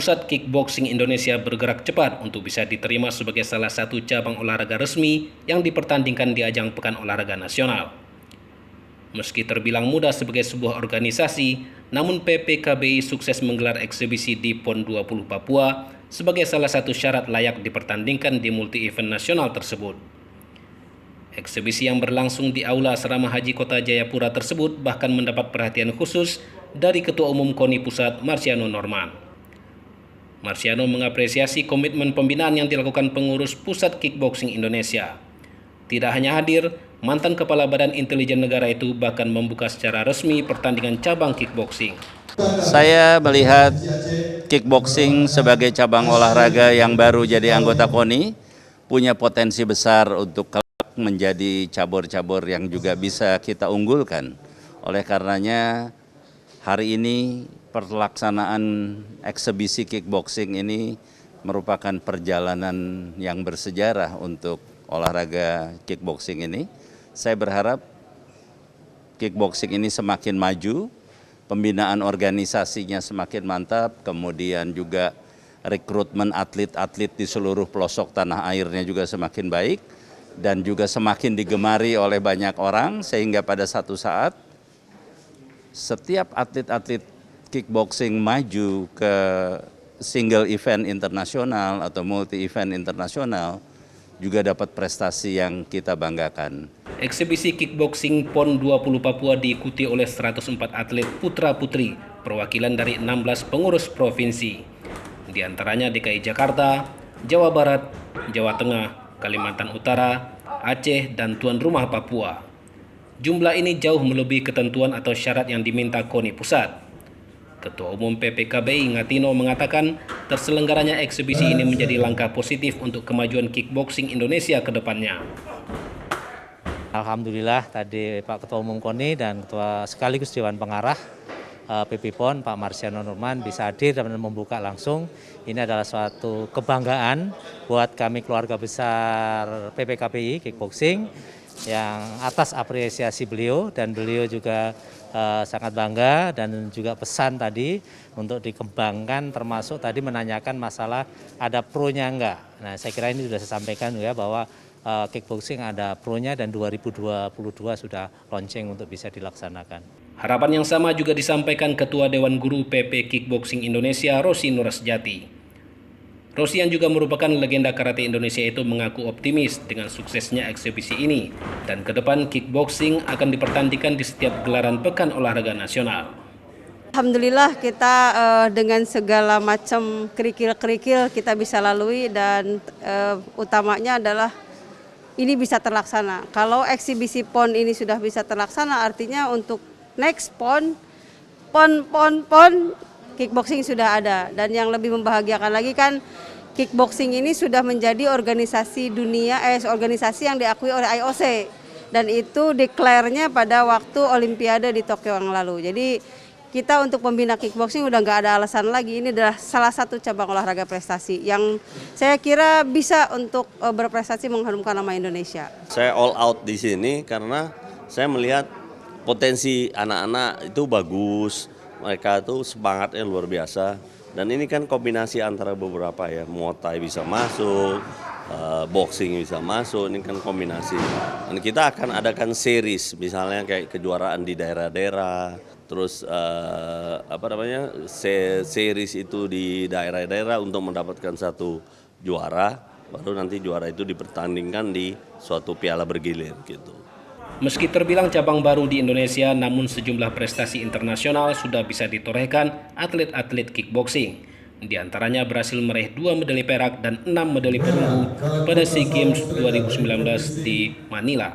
Pusat Kickboxing Indonesia bergerak cepat untuk bisa diterima sebagai salah satu cabang olahraga resmi yang dipertandingkan di ajang Pekan Olahraga Nasional. Meski terbilang mudah sebagai sebuah organisasi, namun PPKBI sukses menggelar eksibisi di PON 20 Papua sebagai salah satu syarat layak dipertandingkan di multi-event nasional tersebut. Eksibisi yang berlangsung di Aula Asrama Haji Kota Jayapura tersebut bahkan mendapat perhatian khusus dari Ketua Umum KONI Pusat, Marciano Norman. Marciano mengapresiasi komitmen pembinaan yang dilakukan pengurus Pusat Kickboxing Indonesia. Tidak hanya hadir, mantan Kepala Badan Intelijen Negara itu bahkan membuka secara resmi pertandingan cabang kickboxing. Saya melihat kickboxing sebagai cabang olahraga yang baru jadi anggota KONI, punya potensi besar untuk kelak menjadi cabur-cabur yang juga bisa kita unggulkan. Oleh karenanya, hari ini pelaksanaan eksibisi kickboxing ini merupakan perjalanan yang bersejarah untuk olahraga kickboxing ini. Saya berharap kickboxing ini semakin maju, pembinaan organisasinya semakin mantap, kemudian juga rekrutmen atlet-atlet di seluruh pelosok tanah airnya juga semakin baik, dan juga semakin digemari oleh banyak orang, sehingga pada satu saat setiap atlet-atlet kickboxing maju ke single event internasional atau multi event internasional juga dapat prestasi yang kita banggakan. Eksibisi kickboxing PON 20 Papua diikuti oleh 104 atlet putra-putri perwakilan dari 16 pengurus provinsi. Di antaranya DKI Jakarta, Jawa Barat, Jawa Tengah, Kalimantan Utara, Aceh, dan tuan rumah Papua. Jumlah ini jauh melebihi ketentuan atau syarat yang diminta KONI Pusat. Ketua Umum PPKBI Ngatino mengatakan terselenggaranya eksibisi ini menjadi langkah positif untuk kemajuan kickboxing Indonesia ke depannya. Alhamdulillah tadi Pak Ketua Umum KONI dan Ketua sekaligus Dewan Pengarah PP PON Pak Marciano Norman bisa hadir dan membuka langsung. Ini adalah suatu kebanggaan buat kami keluarga besar PPKBI Kickboxing yang atas apresiasi beliau, dan beliau juga sangat bangga dan juga pesan tadi untuk dikembangkan, termasuk tadi menanyakan masalah ada pro-nya enggak. Nah, saya kira ini sudah saya sampaikan ya bahwa kickboxing ada pro-nya dan 2022 sudah launching untuk bisa dilaksanakan. Harapan yang sama juga disampaikan Ketua Dewan Guru PP Kickboxing Indonesia Rosi Nurasjati. Rosi yang juga merupakan legenda karate Indonesia itu mengaku optimis dengan suksesnya eksibisi ini, dan ke depan kickboxing akan dipertandingkan di setiap gelaran Pekan Olahraga Nasional. Alhamdulillah kita dengan segala macam kerikil-kerikil kita bisa lalui, dan utamanya adalah ini bisa terlaksana. Kalau eksibisi PON ini sudah bisa terlaksana, artinya untuk next PON kickboxing sudah ada. Dan yang lebih membahagiakan lagi kan kickboxing ini sudah menjadi organisasi dunia, organisasi yang diakui oleh IOC, dan itu declare-nya pada waktu Olimpiade di Tokyo yang lalu. Jadi kita untuk pembina kickboxing udah nggak ada alasan lagi. Ini adalah salah satu cabang olahraga prestasi yang saya kira bisa untuk berprestasi mengharumkan nama Indonesia. Saya all out di sini karena saya melihat potensi anak-anak itu bagus. Mereka itu semangatnya luar biasa, dan ini kan kombinasi antara beberapa ya, Muay Thai bisa masuk, boxing bisa masuk, ini kan kombinasi. Dan kita akan adakan series, misalnya kayak kejuaraan di daerah-daerah, terus series itu di daerah-daerah untuk mendapatkan satu juara, baru nanti juara itu dipertandingkan di suatu piala bergilir gitu. Meski terbilang cabang baru di Indonesia, namun sejumlah prestasi internasional sudah bisa ditorehkan atlet-atlet kickboxing. Di antaranya berhasil meraih 2 medali perak dan 6 medali perunggu pada SEA Games 2019 di Manila.